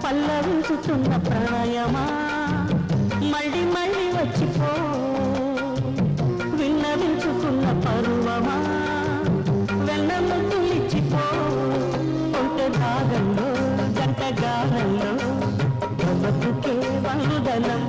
పల్లవించుతున్న ప్రణయమా మళ్ళీ మళ్ళీ వచ్చిపో విన్నవించుకున్న పరువమా వెన్న ముద్దులిచ్చిపో ఒంటె భాగంలో జంట గానంలో బతుకే వందనం